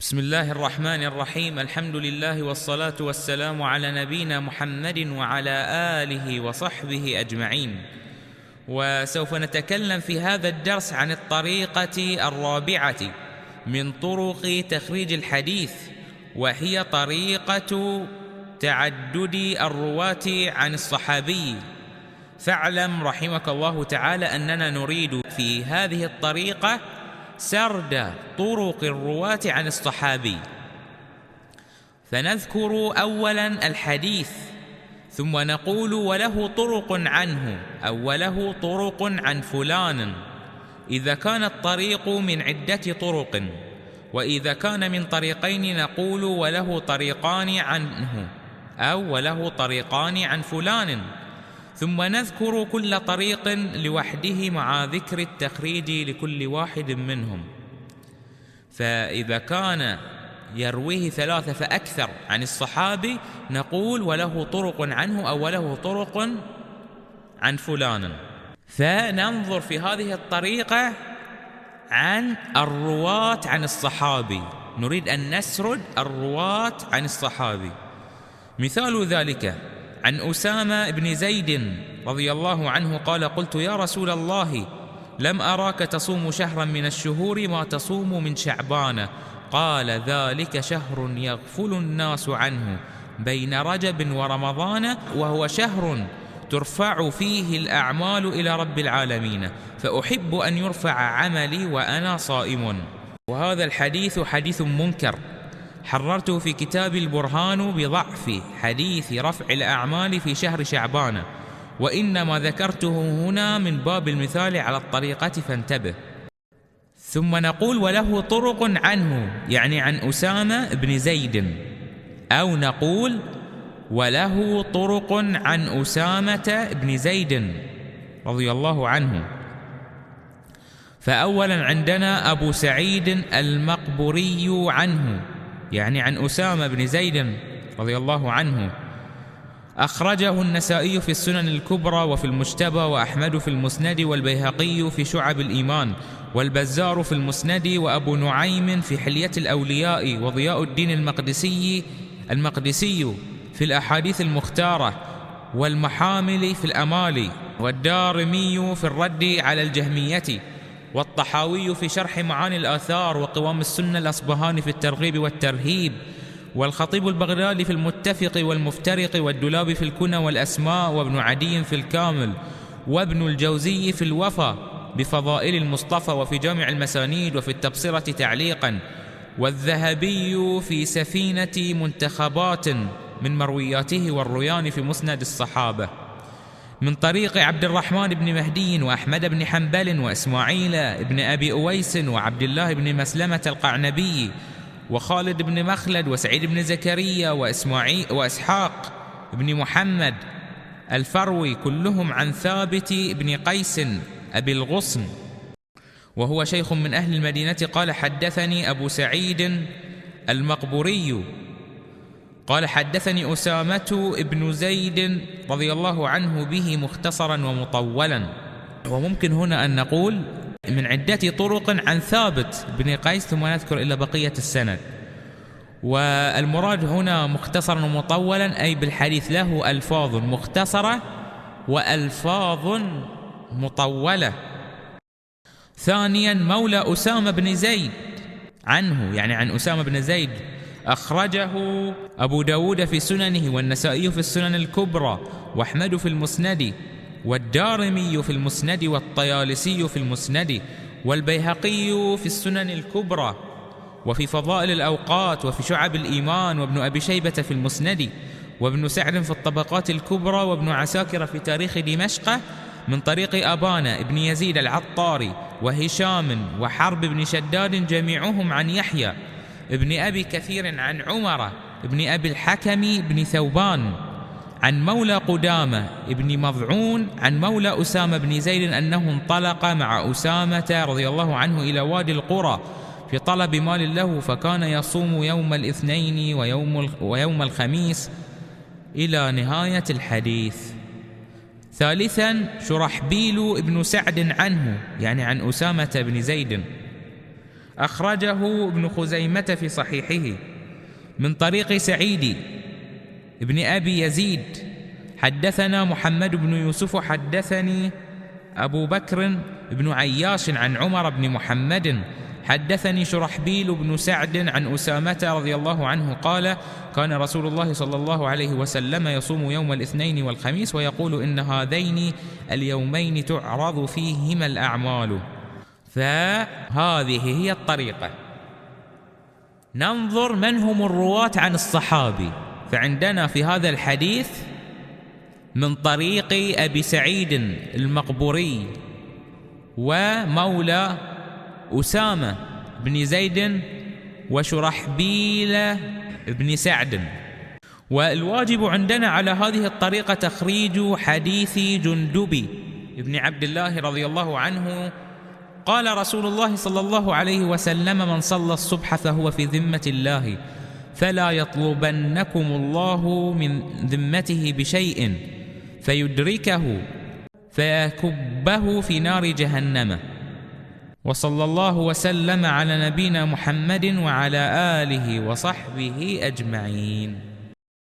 بسم الله الرحمن الرحيم. الحمد لله والصلاة والسلام على نبينا محمد وعلى آله وصحبه أجمعين. وسوف نتكلم في هذا الدرس عن الطريقة الرابعة من طرق تخريج الحديث، وهي طريقة تعدد الرواة عن الصحابي. فاعلم رحمك الله تعالى أننا نريد في هذه الطريقة سرد طرق الرواة عن الصحابي، فنذكر أولا الحديث ثم نقول وله طرق عنه أو وله طرق عن فلان، إذا كان الطريق من عدة طرق، وإذا كان من طريقين نقول وله طريقان عنه أو وله طريقان عن فلان، ثم نذكر كل طريق لوحده مع ذكر التخريج لكل واحد منهم. فإذا كان يرويه ثلاثة فأكثر عن الصحابي نقول وله طرق عنه أو وله طرق عن فلان. فننظر في هذه الطريقة عن الرواة عن الصحابي، نريد أن نسرد الرواة عن الصحابي. مثال ذلك عن أسامة بن زيد رضي الله عنه قال: قلت يا رسول الله لم أراك تصوم شهرا من الشهور ما تصوم من شعبان، قال: ذلك شهر يغفل الناس عنه بين رجب ورمضان، وهو شهر ترفع فيه الأعمال إلى رب العالمين، فأحب أن يرفع عملي وأنا صائم. وهذا الحديث حديث منكر، حررته في كتاب البرهان بضعف حديث رفع الأعمال في شهر شعبان، وإنما ذكرته هنا من باب المثال على الطريقة فانتبه. ثم نقول وله طرق عنه، يعني عن أسامة بن زيد، أو نقول وله طرق عن أسامة بن زيد رضي الله عنه. فأولا عندنا أبو سعيد المقبوري عنه، يعني عن أسامة بن زيد رضي الله عنه، أخرجه النسائي في السنن الكبرى وفي المجتبى، وأحمد في المسند، والبيهقي في شعب الإيمان، والبزار في المسند، وأبو نعيم في حلية الأولياء، وضياء الدين المقدسي في الأحاديث المختارة، والمحامل في الأمال، والدارمي في الرد على الجهمية، والطحاوي في شرح معاني الآثار، وقوام السنة الأصبهاني في الترغيب والترهيب، والخطيب البغدادي في المتفق والمفترق، والدولاب في الكنى والأسماء، وابن عدي في الكامل، وابن الجوزي في الوفا بفضائل المصطفى، وفي جامع المسانيد، وفي التبصرة تعليقا، والذهبي في سفينة منتخبات من مروياته، والرويان في مسند الصحابة من طريق عبد الرحمن بن مهدي، وأحمد بن حنبل، وإسماعيل بن أبي أويس، وعبد الله بن مسلمة القعنبي، وخالد بن مخلد، وسعيد بن زكريا، وإسحاق بن محمد الفروي، كلهم عن ثابت بن قيس أبي الغصن، وهو شيخ من أهل المدينة، قال: حدثني أبو سعيد المقبوري قال: حدثني أسامة بن زيد رضي الله عنه به مختصرا ومطولا. وممكن هنا أن نقول من عدة طرق عن ثابت بن قيس، ثم نذكر إلى بقية السند. والمراد هنا مختصرا ومطولا أي بالحديث له ألفاظ مختصرة وألفاظ مطولة. ثانيا مولى أسامة بن زيد عنه، يعني عن أسامة بن زيد، أخرجه أبو داود في سننه، والنسائي في السنن الكبرى، وأحمد في المسند، والدارمي في المسند، والطيالسي في المسند، والبيهقي في السنن الكبرى، وفي فضائل الأوقات، وفي شعب الإيمان، وابن أبي شيبة في المسند، وابن سعد في الطبقات الكبرى، وابن عساكر في تاريخ دمشق من طريق أبان بن يزيد العطاري، وهشام، وحرب بن شداد، جميعهم عن يحيى ابن أبي كثير عن عمر ابن أبي الحكم بن ثوبان عن مولى قدامة ابن مضعون عن مولى أسامة بن زيد أنه انطلق مع أسامة رضي الله عنه إلى وادي القرى في طلب مال له، فكان يصوم يوم الاثنين ويوم الخميس إلى نهاية الحديث. ثالثا شرحبيل ابن سعد عنه، يعني عن أسامة بن زيد، أخرجه ابن خزيمة في صحيحه من طريق سعيد ابن أبي يزيد حدثنا محمد بن يوسف حدثني أبو بكر بن عياش عن عمر بن محمد حدثني شرحبيل بن سعد عن أسامة رضي الله عنه قال كان رسول الله صلى الله عليه وسلم يصوم يوم الاثنين والخميس ويقول إن هذين اليومين تعرض فيهما الأعمال. فهذه هي الطريقة. ننظر من هم الرواة عن الصحابي. فعندنا في هذا الحديث من طريق أبي سعيد المقبوري ومولى أسامة بن زيد وشرحبيل بن سعد. والواجب عندنا على هذه الطريقة تخريج حديث جندب بن عبد الله رضي الله عنه قال رسول الله صلى الله عليه وسلم من صلى الصبح فهو في ذمة الله فلا يطلبنكم الله من ذمته بشيء فيدركه فيكبه في نار جهنم. وصلى الله وسلم على نبينا محمد وعلى آله وصحبه أجمعين.